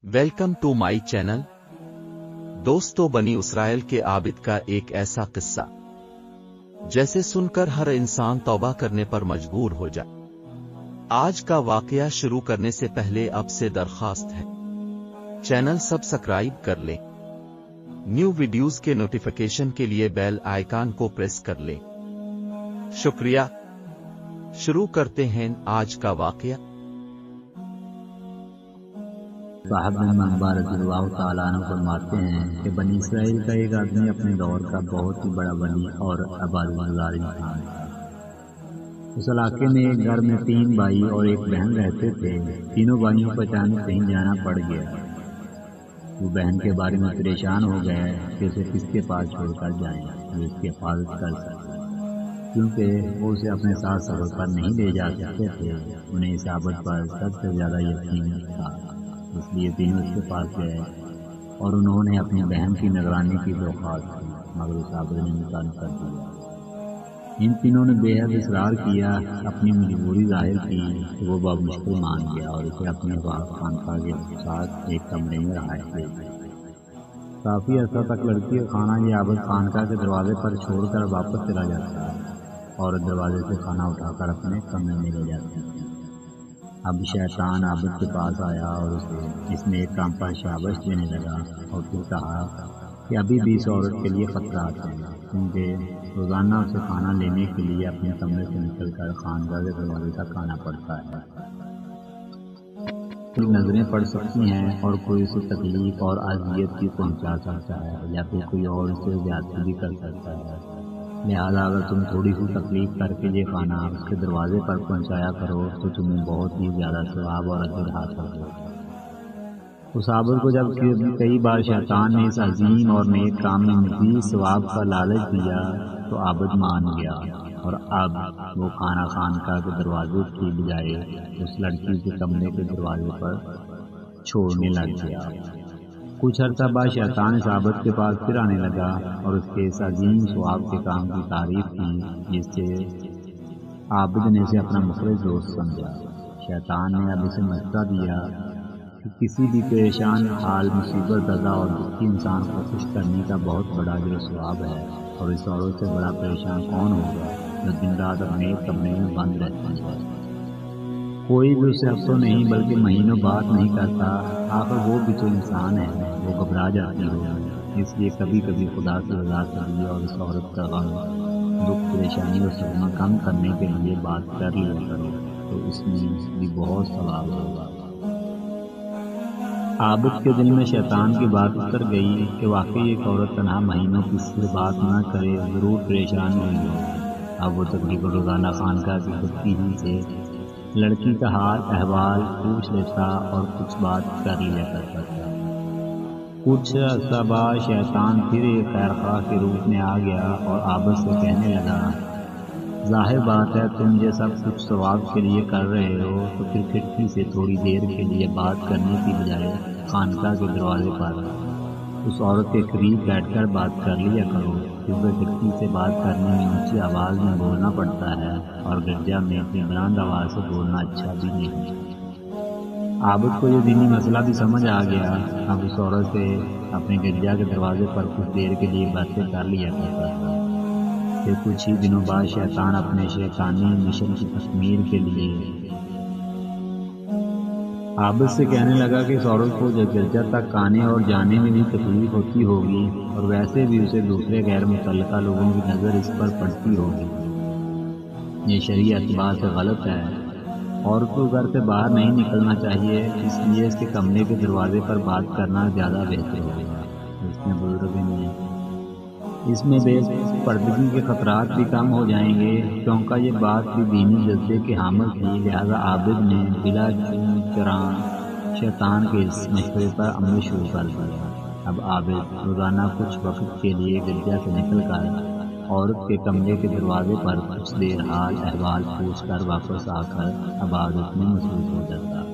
Welcome to my channel. दोस्तों, बनी Israel के आबिद का एक ऐसा किस्सा जैसे सुनकर हर इंसान तौबा करने पर मजबूर हो जाए। आज का वाकया शुरू करने से पहले अब से दरखास्त है, चैनल सब्सक्राइब कर लें, न्यू वीडियोस के नोटिफिकेशन के लिए बेल आइकन को प्रेस कर लें। शुक्रिया। शुरू करते हैं आज का वाकया। साहब मुबारक रज़ियल्लाहु तआला अन्हु फरमाते हैं कि बनी इसराइल का एक आदमी अपने दौर का बहुत ही बड़ा वली और इबादतगुज़ार इंसान था। उस इलाके में एक घर में 3 भाई और एक बहन रहते थे। तीनों भाइयों को अचानक कहीं जाना पड़ गया। वो बहन के बारे में परेशान हो गए कि उसे किसके पास छोड़कर जाएं जो उसकी हिफाजत कर सके, क्योंकि वो उसे अपने साथ सफर पर नहीं ले जा सकते थे। उन्हें इस आबद पर सबसे ज़्यादा यकीन था, इसलिए तीनों उसके पास गए और उन्होंने अपनी बहन की निगरानी की दरख्वास्त की, मगर उस आबद ने इनकार कर दिया। इन तीनों ने बेहद इसरार किया, अपनी मजबूरी जाहिर की तो वो बहुत मुश्किल मान गया और उसे अपने खानका के साथ एक कमरे में रहायश दे दी। काफ़ी अर्सा तक लड़की का खाना ये आबद खानका के दरवाजे पर छोड़कर वापस चला जाता और दरवाजे से खाना उठाकर अपने कमरे में ले जाती। अब शैतान आबिद के पास आया और उसे इसमें एक काम पर शाबाश देने लगा और फिर कहा कि अभी भी इस औरत के लिए खतरा आते हैं, क्योंकि रोज़ाना उसे खाना लेने के लिए अपने कमरे से निकलकर खानका के दरवाजे तक आना पड़ता है। कोई नजरें पड़ सकती हैं और कोई उसे तकलीफ और अज़ियत भी पहुंचा सकता है, या फिर कोई और उसे ज्यादती भी कर सकता है। लिहाजा अगर तुम थोड़ी सी तकलीफ करके ये खाना उसके दरवाजे पर पहुंचाया करो तो तुम्हें बहुत ही ज़्यादा सवाब और अजर हासिल होगा। उस आबद को जब कई बार शैतान ने इस अजीम और नेक काम में मज़ीद सवाब का लालच दिया तो आबद मान गया और अब वो खाना खानका के दरवाजे की बजाय उस लड़की के कमरे के दरवाजे पर छोड़ने लग गया। कुछ अर्सा बाद शैतान इस आबद के पास फिर आने लगा और उसके इस अजीम सवाब के काम की तारीफ की, जिससे आबिद ने इसे अपना मुखलिस दोस्त समझा। शैतान ने अब इसे मशवरा दिया कि किसी भी परेशान हाल, मुसीबत ज़दा और दुखी इंसान को खुश करने का बहुत बड़ा अजर सवाब है, और इस औरत से बड़ा परेशान कौन होगा जो दिन रात अपने कमरे में बंद रहती है। कोई भी उसे हफ्तों नहीं बल्कि महीनों बात नहीं करता। आखिर वो भी तो इंसान है, वो घबरा जाती हो। इसलिए कभी कभी खुदा से रज़ा करिए और इस औरत का गम, दुख, परेशानी और सदमा कम करने के लिए बात कर लिया करो, तो इसमें भी बहुत सवाब होगा। आबिद के दिल में शैतान की बात उतर गई कि वाकई एक औरत तनहा महीनों किसी से बात न करे ज़रूर परेशान हुई हो। अब वो तकरीबन रोज़ाना खानका की खुदकी ही से लड़की का हाल अहवाल पूछ लेता और कुछ बात कर लिया करता था। कुछ अर्सा बाद शैतान फिर एक खैरख्वाह के रूप में आ गया और आबिद से कहने लगा, जाहिर बात है तुम ये सब कुछ सवाब के लिए कर रहे हो, तो फिर खिड़की से थोड़ी देर के लिए बात करने की बजाय खानका के दरवाजे पर उस औरत के करीब बैठकर बात कर लिया करो, क्योंकि खिड़की से बात करने में ऊंची आवाज़ में बोलना पड़ता है और गिरजा में अपनी बुलंद आवाज़ से बोलना अच्छा भी नहीं। आबिद को ये दीनी मसला भी समझ आ गया। अब उस औरत से अपने गिरजा के दरवाजे पर कुछ देर के लिए बातें कर लिया करता था। फिर कुछ ही दिनों बाद शैतान अपने शैतानी मिशन की तकमील के लिए आबिद से कहने लगा कि इस औरत को जब गिरजा तक आने और जाने में भी तकलीफ होती होगी और वैसे भी उसे दूसरे गैर मुतल्लिका लोगों की नज़र इस पर पड़ती होगी। ये शरई एतबार से गलत है। औरत को घर से बाहर नहीं निकलना चाहिए, इसलिए इसके कमरे के दरवाजे पर बात करना ज़्यादा बेहतर होगा। इसमें बुजुर्ग ने इसमें बेपर्दगी के खतरात भी कम हो जाएंगे, क्योंकि ये बात भी दीनी जज्बे के हामिल थी। लिहाजा आबिद ने बिला चरान शैतान के इस मशवरे पर अमल शुरू कर दिया। अब आबिद रोज़ाना कुछ वक्त के लिए गिरजा से निकलकर औरत के कमरे के दरवाजे पर कुछ देर हाल अहवाल पूछ कर वापस आकर इबादत में मसरूफ हो जाता।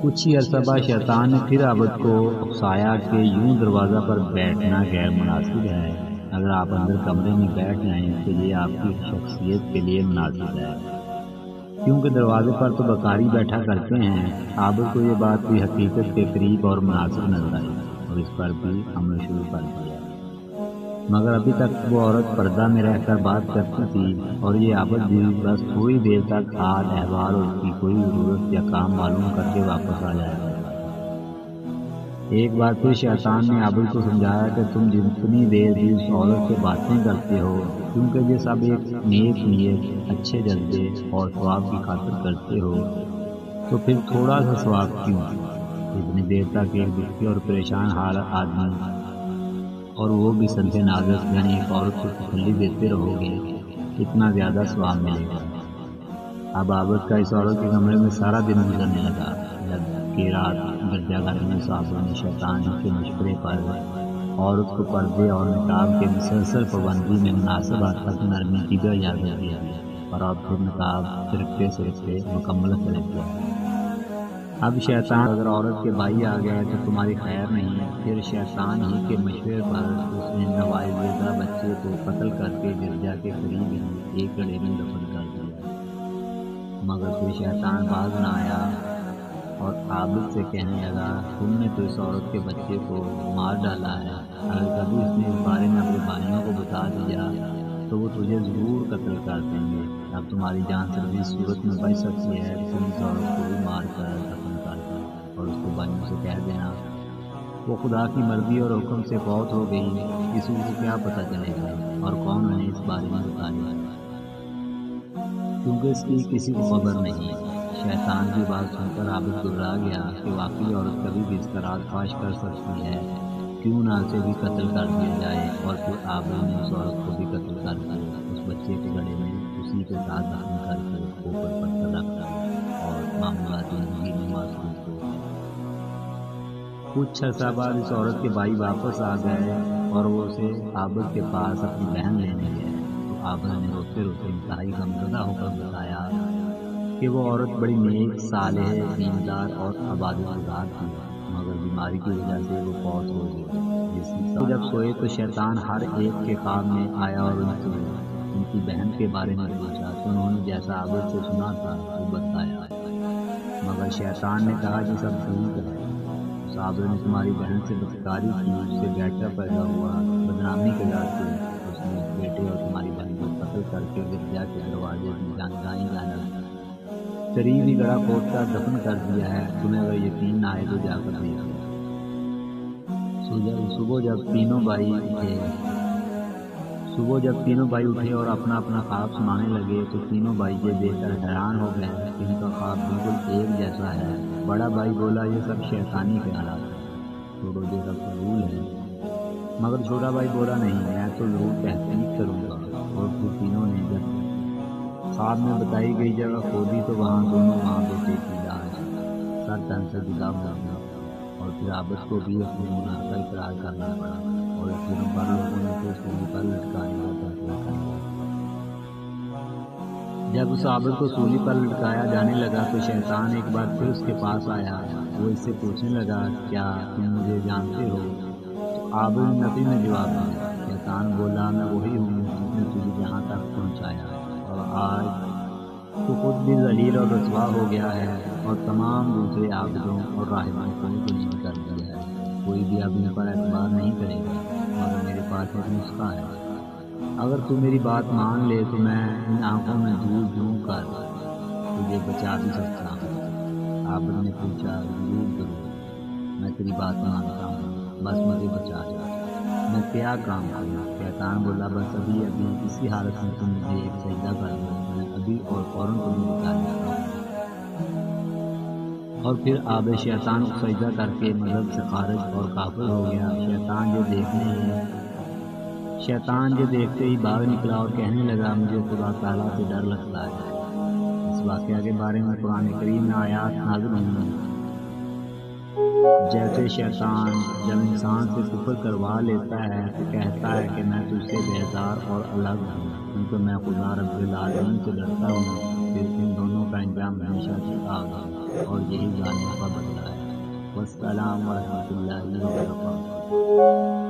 कुछ ही अरसा बाद शैतान ने फिर आबिद को उकसाया कि यूं दरवाज़ा पर बैठना गैर मुनासिब है। अगर आप अंदर कमरे में बैठ जाएं तो ये आपकी शख्सियत के लिए मुनासिब है। کیونکہ دروازے پر تو بکاری بیٹھا کرتے ہیں۔ عابد کو یہ بات بھی حقیقت کے قریب اور مناسب نظر آئی اور اس پر بھی عمل شروع کر دیا، مگر ابھی تک وہ عورت پردہ میں رہ کر بات کرتی تھی اور یہ عابد بھی بس تھوڑی دیر تک حال احوال اور اس کی کوئی ضرورت یا کام معلوم کر کے واپس آ جایا کرتا تھا۔ ایک بار پھر شیطان نے عابد کو سمجھایا کہ تم جتنی دیر بھی اس عورت سے باتیں کرتے ہو، کیونکہ یہ سب ایک نیک نیت، اچھے جذبے اور ثواب کی خاطر کرتے ہو، تو پھر تھوڑا سا ثواب کیوں؟ اتنی دیر تک ایک دکھی اور پریشان حال آدمی، اور وہ بھی سنت نازک یعنی ایک عورت کو تسلی دیتے رہو گے، اتنا زیادہ ثواب ملے گا۔ اب عابد کا اس عورت کے کمرے میں سارا دن گزرنے لگا، جب کہ رات گرجا گھر میں صاحب نے شیطان کے مشورے پر عورت کو پردے اور نقاب کے مسلسل پابندی میں مناسب حد تک نرمی کی بھی اجازت دیا اور اب پھر نقاب سرکتے سرکتے مکمل فرق گیا۔ اب شیطان اگر عورت کے بھائی آ گئے تو تمہاری خیر نہیں۔ پھر شیطان ہی کے مشورے پر اس نے نوزائیدہ بچے کو قتل کر کے گرجا کے قریب ہی ایک گڑھے میں دفن کر دیا، مگر کوئی شیطان باز نہ آیا اور عابد سے کہنے لگا، تم نے تو اس عورت کے بچے کو مار ڈالا ہے، اگر کبھی اس نے اس بارے میں اپنے بھائیوں کو بتا دیا تو وہ تجھے ضرور قتل کر دیں گے۔ اب تمہاری جان صرف اس صورت میں بچ سکتی ہے، تم اس عورت کو بھی مار کر دفن کر دو اور اس کے بھائیوں سے کہہ دینا وہ خدا کی مرضی اور حکم سے فوت ہو گئی، کسی کو کیا پتہ چلے گا اور کون انہیں اس بارے میں بتائے، کیونکہ اس کی کسی کو خبر نہیں۔ شیطان کی بات سن کر عابد گھبرا گیا کہ واقعی عورت کبھی بھی اس کا راز فاش کر سکتی ہے، کیوں نہ اسے بھی قتل کر دیا جائے۔ اور پھر عابد نے اس عورت کو بھی قتل کر دیا، اس بچے کے گڑھے میں اسی کے ساتھ دفن کر کے اوپر پتھر رکھ دیا اور معمولات زندگی میں مصروف ہو گیا۔ کچھ عرصہ بعد اس عورت کے بھائی واپس آ گئے اور وہ اسے عابد کے پاس اپنی بہن لینے گئے تو عابد نے روتے روتے انتہائی غمزدہ ہو کر بتایا کہ وہ عورت بڑی نیک، صالح، دیندار اور عبادت گزار تھی، مگر بیماری کی وجہ سے وہ فوت ہو گئی۔ جب سوئے تو شیطان ہر ایک کے خواب میں آیا اور ان کی بہن کے بارے میں پوچھا تو انہوں نے جیسا عابد سے سنا تھا وہ بتایا، مگر شیطان نے کہا کہ سب ٹھیک ہے، اس عابد نے تمہاری بہن سے بدکاری کی، اس سے بیٹا پیدا ہوا، بدنامی کے ڈر سے اس نے بیٹے اور تمہاری بہن کو قتل کر کے گرجا کے دروازے میں جانیں جانا قریب ہی گڑھا کھود کر دفن کر دیا ہے، تمہیں اگر یقین نہ آئے تو جا کر دیکھ لو۔ صبح جب تینوں بھائی اٹھے اور اپنا اپنا خواب سنانے لگے تو تینوں بھائی یہ دیکھ کر حیران ہو گئے کہ ان کا خواب بالکل ایک جیسا ہے۔ بڑا بھائی بولا، یہ سب شیطانی خیالات ہیں، چھوڑو یہ سب فضول ہے، مگر چھوٹا بھائی بولا، نہیں میں تو ضرور تحقیق کروں گا۔ اور پھر تینوں نے جب خواب میں بتائی گئی جگہ کھودی تو وہاں دونوں ماں بیٹے کی لاش سر تن سے جدا ہو گئی اور پھر عابد کو بھی اپنے گناہ کا اقرار کرنا پڑا اور اس دنوں پر لوگوں نے اسے سولی پر لٹکانے کا فیصلہ کر لیا۔ جب اس عابد کو سولی پر لٹکایا جانے لگا تو شیطان ایک بار پھر اس کے پاس آیا، وہ اس سے پوچھنے لگا، کیا تم مجھے جانتے ہو؟ تو عابد نے نفی میں جواب دیا۔ شیطان بولا، میں وہی ہوں جس نے تجھے یہاں تک پہنچایا اور آج تو خود بھی ذلیل اور رسوا ہو گیا ہے اور تمام دوسرے عابدوں اور راہبوں کو ذلیل کر دیا ہے، کوئی بھی اب ان پر اعتبار نہیں کرے گا، مگر میرے پاس ایک نسخہ ہے، اگر تو میری بات مان لے تو میں ان آنکھوں میں دھول جھونک کر تجھے بچا بھی سکتا ہوں۔ عابد نے پوچھا، ضرور، میں تیری بات مانتا ہوں، بس مجھے بچا جا، میں کیا کام کروں؟ شیطان بولا، بس ابھی اسی حالت میں تم مجھے ایک سجدہ کر دو، میں ابھی اور فوراً تمہیں بتا دیتا ہوں۔ اور پھر عابد شیطان کو سجدہ کر کے مذہب سے خارج اور کافر ہو گیا۔ شیطان یہ دیکھتے ہی بھاگ نکلا اور کہنے لگا، مجھے خدا تعالیٰ سے ڈر لگتا ہے۔ اس واقعہ کے بارے میں قرآن کریم میں آیات نازل ہوئی ہیں، جیسے شیطان جب انسان سے کفر کروا لیتا ہے تو کہتا ہے کہ میں تجھ سے بیزار اور الگ ہوں کیونکہ میں خدا رب العالمین سے ڈرتا ہوں، پھر ان دونوں کا انجام ہمیشہ سے آگ ہے اور یہی ظالموں کا بدلہ ہے۔ والسلام ورحمۃ اللہ وبرکاتہ۔